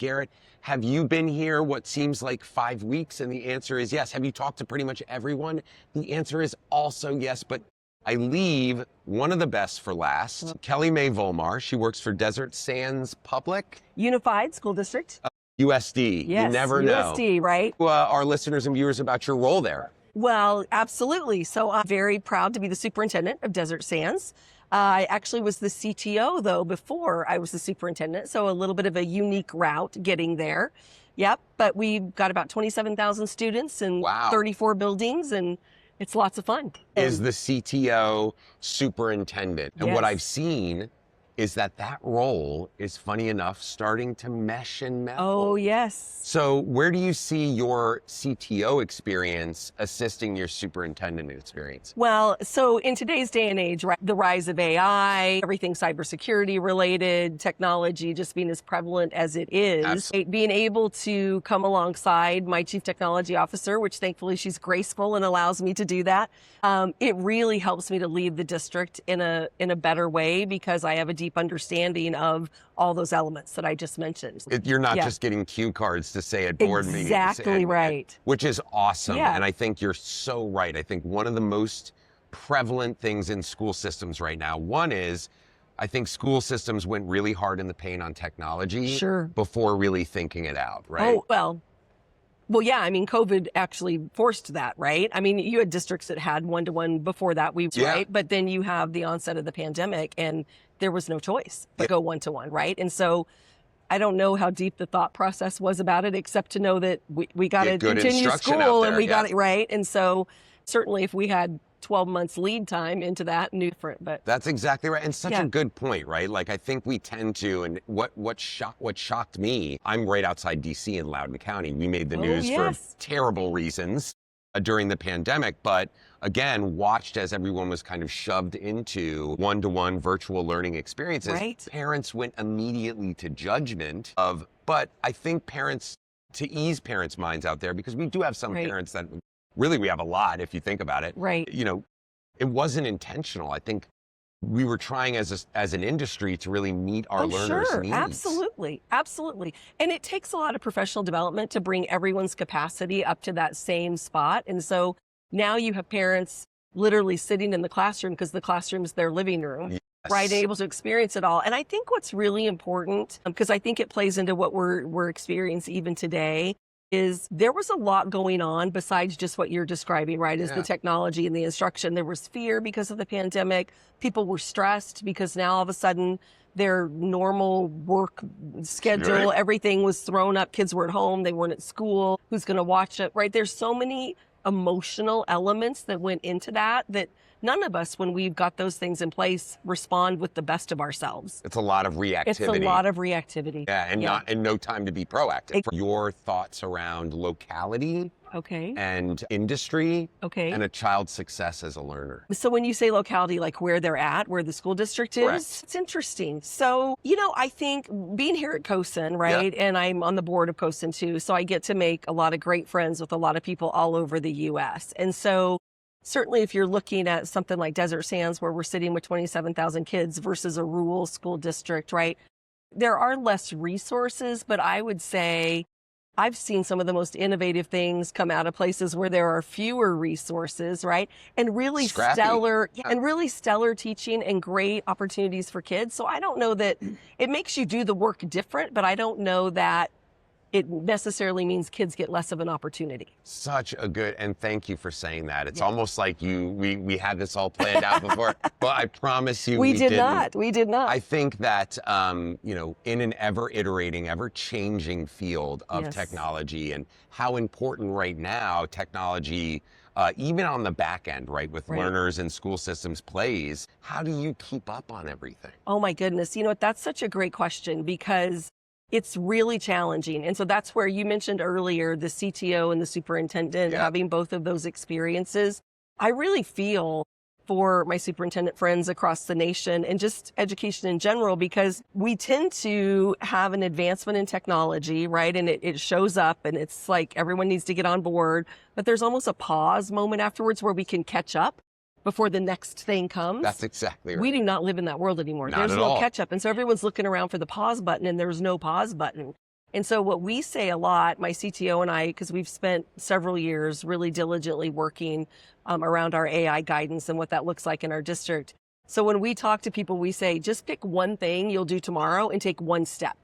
Garrett, have you been here what seems like 5 weeks? And the answer is yes. Have you talked to pretty much everyone? The answer is also yes, but I leave one of the best for last. Kelly Mae Volmar, she works for Desert Sands Public Unified School District. USD. Yes, you never know. USD, right? Our listeners and viewers about your role there. Well, absolutely. So I'm very proud to be the superintendent of Desert Sands. I actually was the CTO, though, before I was the superintendent, so a little bit of a unique route getting there. Yep, but we've got about 27,000 students and 34 buildings, and it's lots of fun. Is the CTO superintendent. And Yes. what I've seen is that role is, funny enough, starting to mesh and meld. Oh, yes. So where do you see your CTO experience assisting your superintendent experience? Well, so in today's day and age, right, the rise of AI, everything cybersecurity related, technology just being as prevalent as it is, Absolutely. being able to come alongside my chief technology officer, which thankfully she's graceful and allows me to do that, it really helps me to lead the district in a better way because I have a deep understanding of all those elements that I just mentioned. You're not just getting cue cards to say at board meetings. Exactly right. Which is awesome. Yeah. And I think you're so right. I think one of the most prevalent things in school systems right now, one is, I think school systems went really hard in the paint on technology before really thinking it out, right? Oh, well, yeah, I mean, COVID actually forced that, right? I mean, you had districts that had one-to-one before that, right? But then you have the onset of the pandemic and there was no choice but go one-to-one, right? And so I don't know how deep the thought process was about it, except to know that we got to continue school and we got it right. And so certainly if we had 12 months lead time into that, new different, but that's exactly right. And such a good point, right? Like, I think we tend to, and what shocked me, I'm right outside DC in Loudoun County. We made the news for terrible reasons during the pandemic, but again, watched as everyone was kind of shoved into one-to-one virtual learning experiences. Parents went immediately to judgment but I think parents, to ease parents' minds out there, because we do have some parents that really, we have a lot if you think about it. You know, it wasn't intentional. I think we were trying as an industry to really meet our learners' needs. Absolutely. Absolutely. And it takes a lot of professional development to bring everyone's capacity up to that same spot. And so now you have parents literally sitting in the classroom because the classroom is their living room. Right, able to experience it all. And I think what's really important, because I think it plays into what we're experiencing even today, is there was a lot going on besides just what you're describing, right? Is the technology and the instruction. There was fear because of the pandemic. People were stressed because now all of a sudden their normal work schedule, everything was thrown up. Kids were at home. They weren't at school. Who's going to watch it, right? There's so many emotional elements that went into that none of us, when we've got those things in place, respond with the best of ourselves. It's a lot of reactivity. It's a lot of reactivity. Yeah, and no time to be proactive. Your thoughts around locality and industry and a child's success as a learner. So when you say locality, like where they're at, where the school district is, it's interesting. So, you know, I think being here at COSIN, right, and I'm on the board of COSIN too, so I get to make a lot of great friends with a lot of people all over the U.S. And so certainly if you're looking at something like Desert Sands, where we're sitting with 27,000 kids versus a rural school district, right, there are less resources, but I would say I've seen some of the most innovative things come out of places where there are fewer resources, right? And really stellar teaching and great opportunities for kids. So I don't know that it makes you do the work different, but I don't know that it necessarily means kids get less of an opportunity. Such a good, and thank you for saying that. It's almost like we had this all planned out before, but I promise you we did not. We did not. I think that, you know, in an ever iterating, ever changing field of technology, and how important right now technology, even on the back end, right, with learners and school systems plays, how do you keep up on everything? Oh my goodness. You know what, that's such a great question, because it's really challenging. And so that's where you mentioned earlier, the CTO and the superintendent having both of those experiences. I really feel for my superintendent friends across the nation and just education in general, because we tend to have an advancement in technology, right? And it shows up and it's like everyone needs to get on board, but there's almost a pause moment afterwards where we can catch up before the next thing comes. That's exactly right. We do not live in that world anymore. There's no catch up. And so everyone's looking around for the pause button and there's no pause button. And so what we say a lot, my CTO and I, because we've spent several years really diligently working around our AI guidance and what that looks like in our district. So when we talk to people, we say, just pick one thing you'll do tomorrow and take one step,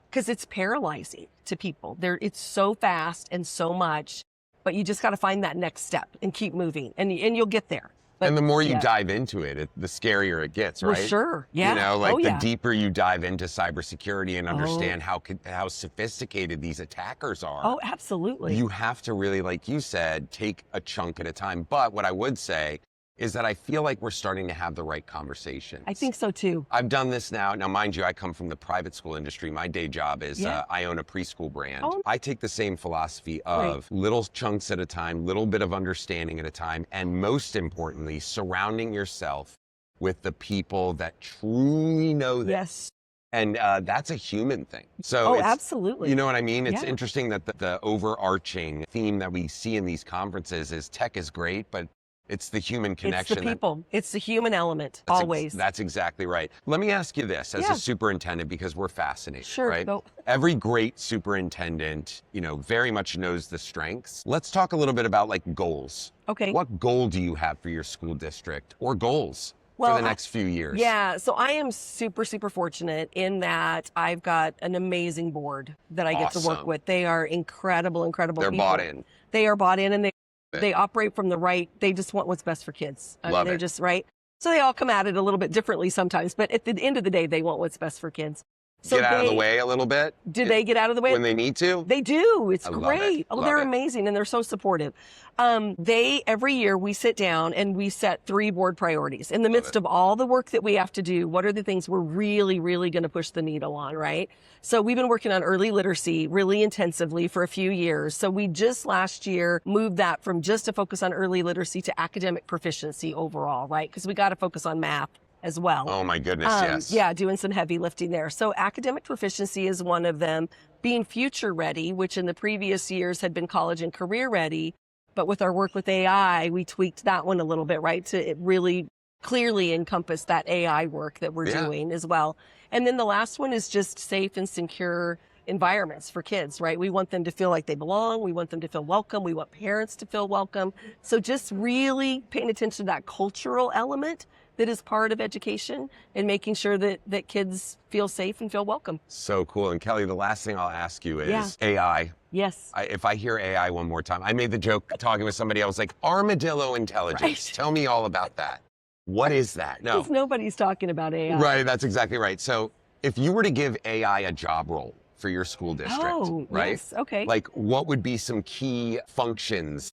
because it's paralyzing to people. It's so fast and so much, but you just got to find that next step and keep moving, and you'll get there. But, and the more you dive into it, the scarier it gets, right? Well, sure, yeah. You know, like the deeper you dive into cybersecurity and understand how sophisticated these attackers are. Oh, absolutely. You have to really, like you said, take a chunk at a time. But what I would say is that I feel like we're starting to have the right conversations. I think so too. I've done this now. Now, mind you, I come from the private school industry. My day job is I own a preschool brand. I take the same philosophy of little chunks at a time, little bit of understanding at a time, and most importantly, surrounding yourself with the people that truly know this. Yes. And that's a human thing. So absolutely. You know what I mean? It's interesting that the overarching theme that we see in these conferences is tech is great, but it's the human connection. It's the people. It's the human element, always. That's exactly right. Let me ask you this as a superintendent, because we're fascinated, right? Go. Every great superintendent, very much knows the strengths. Let's talk a little bit about like goals. Okay. What goal do you have for your school district, or goals for the next few years? Yeah, so I am super, super fortunate in that I've got an amazing board that I get to work with. They are incredible people. They're bought in. They are bought in, and they operate from they just want what's best for kids. They're just right. So they all come at it a little bit differently sometimes, but at the end of the day, they want what's best for kids. So get out of the way a little bit? Do they get out of the way? When they need to? They do. It's great. Love They're it. amazing, and they're so supportive. Every year we sit down and we set 3 board priorities. In the midst of all the work that we have to do, what are the things we're really, really going to push the needle on, right? So we've been working on early literacy really intensively for a few years. So we just last year moved that from just a focus on early literacy to academic proficiency overall, right? Because we got to focus on math as well. Oh my goodness, yes. Yeah, doing some heavy lifting there. So academic proficiency is one of them. Being future ready, which in the previous years had been college and career ready, but with our work with AI, we tweaked that one a little bit, right? To really clearly encompass that AI work that we're doing as well. And then the last one is just safe and secure environments for kids, right? We want them to feel like they belong. We want them to feel welcome. We want parents to feel welcome. So just really paying attention to that cultural element that is part of education and making sure that kids feel safe and feel welcome. So cool. And Kelly, the last thing I'll ask you is AI. Yes. If I hear AI one more time, I made the joke talking with somebody else, like armadillo intelligence. Right. Tell me all about that. What is that? No. Because nobody's talking about AI. Right. That's exactly right. So if you were to give AI a job role for your school district, right? Yes. Okay. Like what would be some key functions?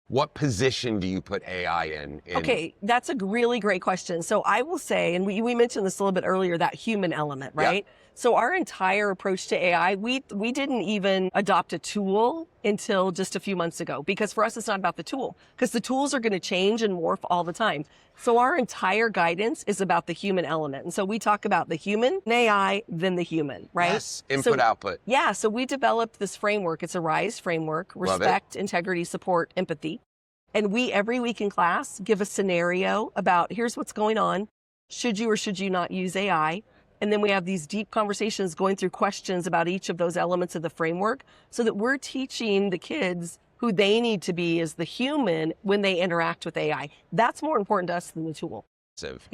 What position do you put AI in? Okay, that's a really great question. So I will say, and we mentioned this a little bit earlier, that human element, right? Yeah. So our entire approach to AI, we didn't even adopt a tool until just a few months ago, because for us, it's not about the tool, because the tools are going to change and morph all the time. So our entire guidance is about the human element. And so we talk about the human, AI, then the human, right? Yes, input, output. Yeah, so we developed this framework. It's a RISE framework: respect, integrity, support, empathy. And we, every week in class, give a scenario about, here's what's going on. Should you or should you not use AI? And then we have these deep conversations going through questions about each of those elements of the framework, so that we're teaching the kids who they need to be as the human when they interact with AI. That's more important to us than the tool.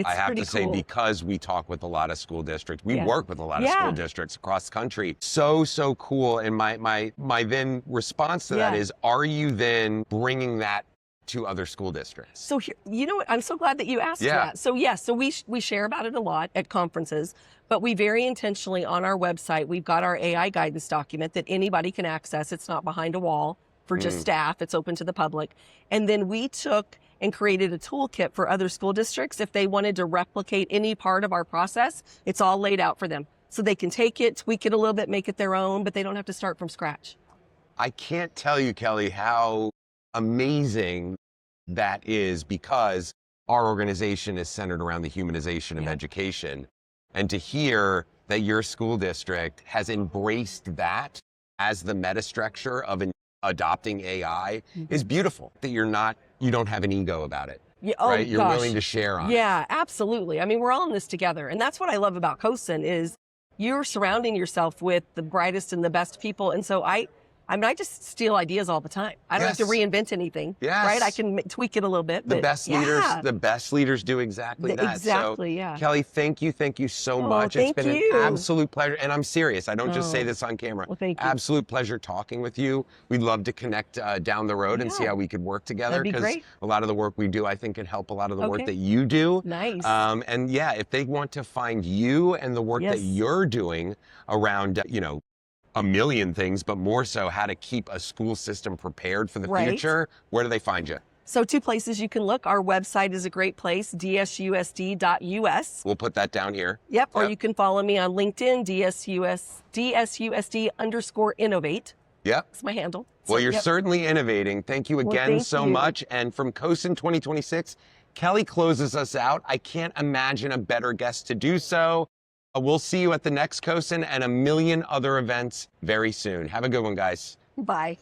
I have to say, because we talk with a lot of school districts, we work with a lot of school districts across the country. So cool. And my then response to that is, are you then bringing that to other school districts? So here, you know what? I'm so glad that you asked that. So so we share about it a lot at conferences, but we very intentionally on our website, we've got our AI guidance document that anybody can access. It's not behind a wall for just staff. It's open to the public. And then we took and created a toolkit for other school districts. If they wanted to replicate any part of our process, it's all laid out for them. So they can take it, tweak it a little bit, make it their own, but they don't have to start from scratch. I can't tell you, Kelly, how amazing that is, because our organization is centered around the humanization of education. And to hear that your school district has embraced that as the metastructure of adopting AI is beautiful. That you don't have an ego about it. Right? You're willing to share on it. Yeah, absolutely. I mean, we're all in this together. And that's what I love about CoSN is you're surrounding yourself with the brightest and the best people. And so I just steal ideas all the time. I don't have to reinvent anything, right? I can tweak it a little bit. The best leaders do exactly that. Exactly, so, Kelly, thank you so much. It's been an absolute pleasure. And I'm serious. I don't just say this on camera. Well, thank you. Absolute pleasure talking with you. We'd love to connect down the road and see how we could work together. That'd be great. A lot of the work we do, I think, can help a lot of the work that you do. Nice. And yeah, if they want to find you and the work that you're doing around, a million things, but more so how to keep a school system prepared for the future, where do they find you? So 2 places you can look. Our website is a great place, dsusd.us. We'll put that down here. Yep. Or you can follow me on LinkedIn, DSUSD_innovate. Yep. That's my handle. Well, you're certainly innovating. Thank you again so much. And from COSN 2026, Kelly closes us out. I can't imagine a better guest to do so. We'll see you at the next COSN and a million other events very soon. Have a good one, guys. Bye.